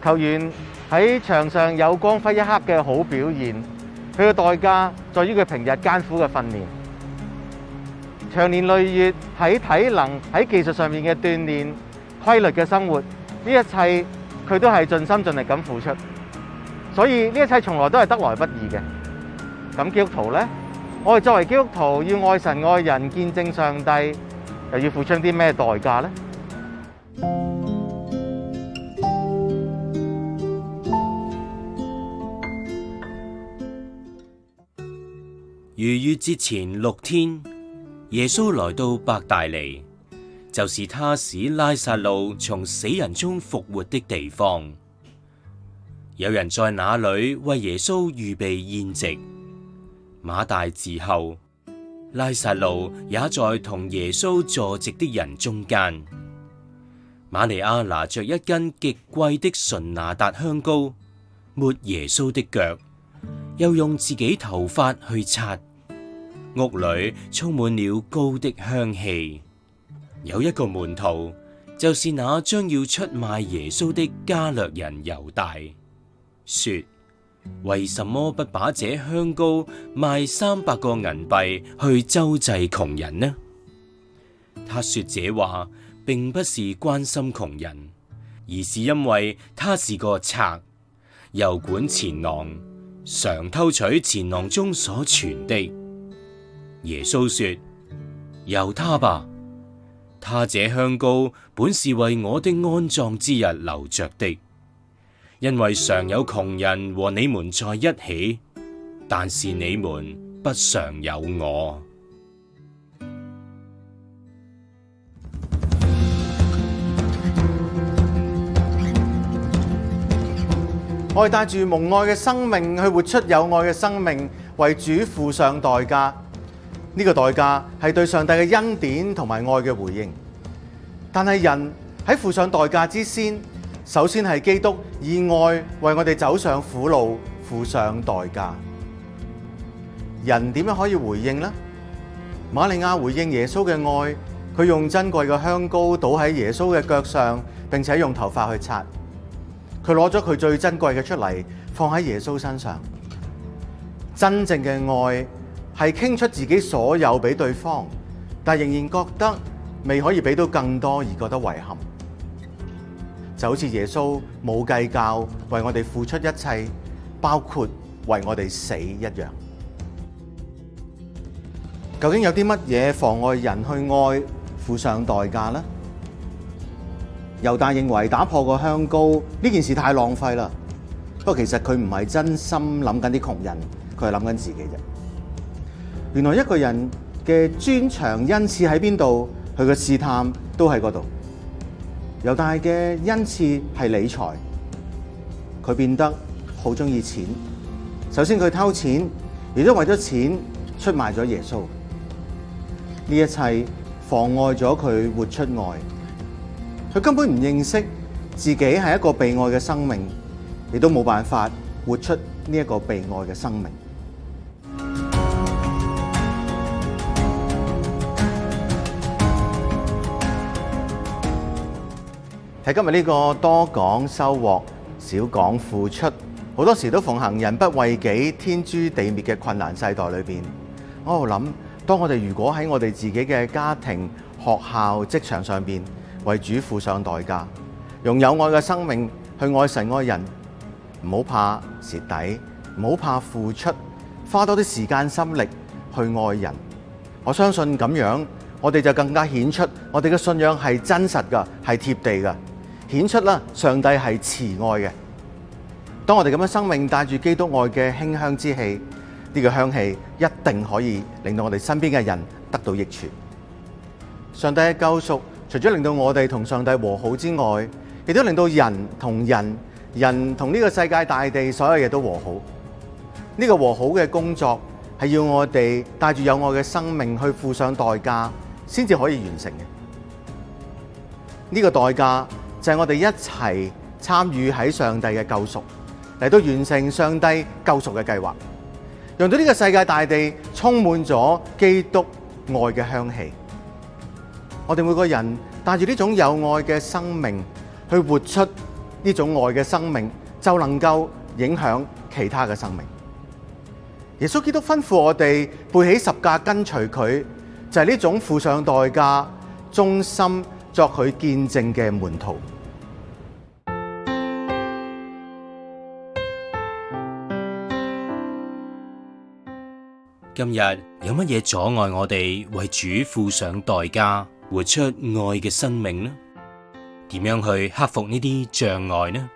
球員喺場上有光輝一刻嘅好表現，佢嘅代價在於佢平日艱苦嘅訓練，長年累月喺體能、喺技術上面嘅鍛鍊、規律嘅生活，呢一切佢都係盡心盡力咁付出，所以呢一切從來都係得來不易嘅。咁基督徒呢？我哋作為基督徒要愛神愛人，見證上帝，又要付出啲咩代價呢？逾越節前6天，耶穌來到伯大尼，就是他使拉撒路從死人中復活的地方。有人在那裏為耶穌預備宴席，馬大伺候，拉撒路也在同耶穌坐席的人中間。瑪利亞拿着一斤極貴的純拿達香膏，抹耶穌的腳，又用自己頭髮去擦。屋裏充滿了膏的香氣。有一個門徒，就是那將要出賣耶穌的加略人猶大，說：為什麼不把這香膏賣300個銀幣去周濟窮人呢？他說這話並不是關心窮人，而是因為他是個賊，又管錢囊，常偷取錢囊中所存的。耶穌說：由他吧，他這香膏本是為我的安葬之日留着的，因為常有窮人和你們在一起，但是你們不常有我。我哋帶住蒙愛嘅生命去活出有愛嘅生命，為主付上代價。呢個代價係對上帝嘅恩典同埋愛嘅回應。但係人喺付上代價之先，首先係基督以愛為我哋走上苦路，付上代價。人點樣可以回應呢？瑪利亞回應耶穌嘅愛，佢用珍貴嘅香膏倒喺耶穌嘅腳上，並且用頭髮去擦。佢攞咗佢最珍貴嘅出嚟，放喺耶穌身上。真正嘅愛係傾出自己所有俾對方，但仍然覺得未可以俾到更多而覺得遺憾。就好似耶穌冇計較，為我哋付出一切，包括為我哋死一樣。究竟有啲乜嘢妨礙人去愛，付上代價呢？猶大認為打破個香膏呢件事太浪費啦。不過其實佢唔係真心諗緊啲窮人，佢係諗緊自己啫。原來一個人嘅專長恩賜喺邊度，佢嘅試探都喺嗰度。猶大嘅恩賜係理財，佢變得好中意錢。首先佢偷錢，亦都為咗錢出賣咗耶穌。呢一切妨礙咗佢活出愛。佢根本唔認識自己係一個被愛嘅生命，亦都冇辦法活出呢一個被愛嘅生命。喺今日呢個多講收穫，少講付出，好多時都奉行人不為己，天誅地滅嘅困難世代裏邊，我喺度諗，當我哋如果喺我哋自己嘅家庭、學校、職場上邊為主付上代價，用有愛嘅生命去愛神愛人，唔好怕蝕底，唔好怕付出，花多啲時間心力去愛人。我相信咁樣，我哋就更加顯出我哋嘅信仰係真實噶，係貼地噶。顯出啦，上帝係慈愛嘅。當我哋咁樣生命帶住基督愛嘅馨香之氣，呢個香氣一定可以令到我哋身邊嘅人得到益處。上帝嘅救贖，除咗令到我哋同上帝和好之外，亦都令到人同人、人同呢個世界大地所有嘢都和好。呢個和好嘅工作係要我哋帶住有愛嘅生命去付上代價，先至可以完成嘅。呢個代價就係我哋一齊參與喺上帝嘅救贖，嚟到完成上帝救贖嘅計劃，讓到呢個世界大地充滿咗基督愛嘅香氣。我哋每個人帶住呢種有愛嘅生命去活出呢種愛嘅生命就能夠影響其他嘅生命。耶穌基督吩咐我哋背起十架跟隨佢，就係呢種付上代價、忠心作佢見證嘅門徒。今日有乜嘢阻礙我哋為主付上代價，活出愛嘅生命呢？點樣去克服呢啲障礙呢？